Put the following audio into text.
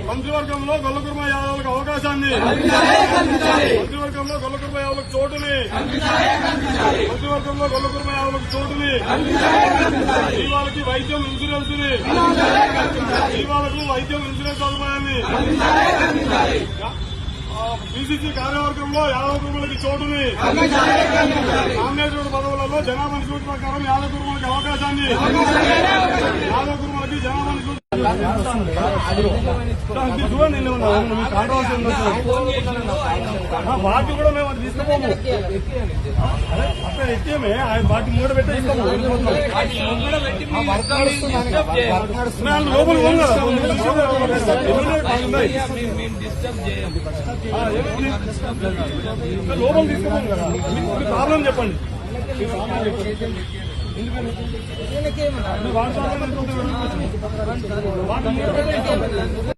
మంత్రివర్గంలో గొల్లకుర్మ యాదవులకు అవకాశాన్ని, మంత్రివర్గంలో గొల్లకుర్మ యాదవులకు చోటుని, మంత్రివర్గంలో గొల్లకుర్మ యాదవులకు చోటుని, జీవాలకి వైద్యం ఇన్సూరెన్స్ ని, జీవాలకు వైద్యం ఇన్సూరెన్స్ సదుపాయాన్ని, బీసీసీ కార్యవర్గంలో యాదవ కుర్మలకి చోటుని, నామినేటెడ్ పదవులలో జనాభా నిష్పత్తి ప్రకారం యాదవ కుర్మలకి అవకాశాన్ని, యాదవ కుర్మలకి జనాభా నిష్పత్తి చూడండి. కాంట్రవర్సీ వాటి కూడా మేము అది తీసుకుపోము, అక్కడ ఎక్కేమే వాటి మూడ పెట్టే ఇస్తాము. లోపల పోం కదా, లోపల తీసుకోము కదా. మీ ప్రాబ్లం చెప్పండి. వాటి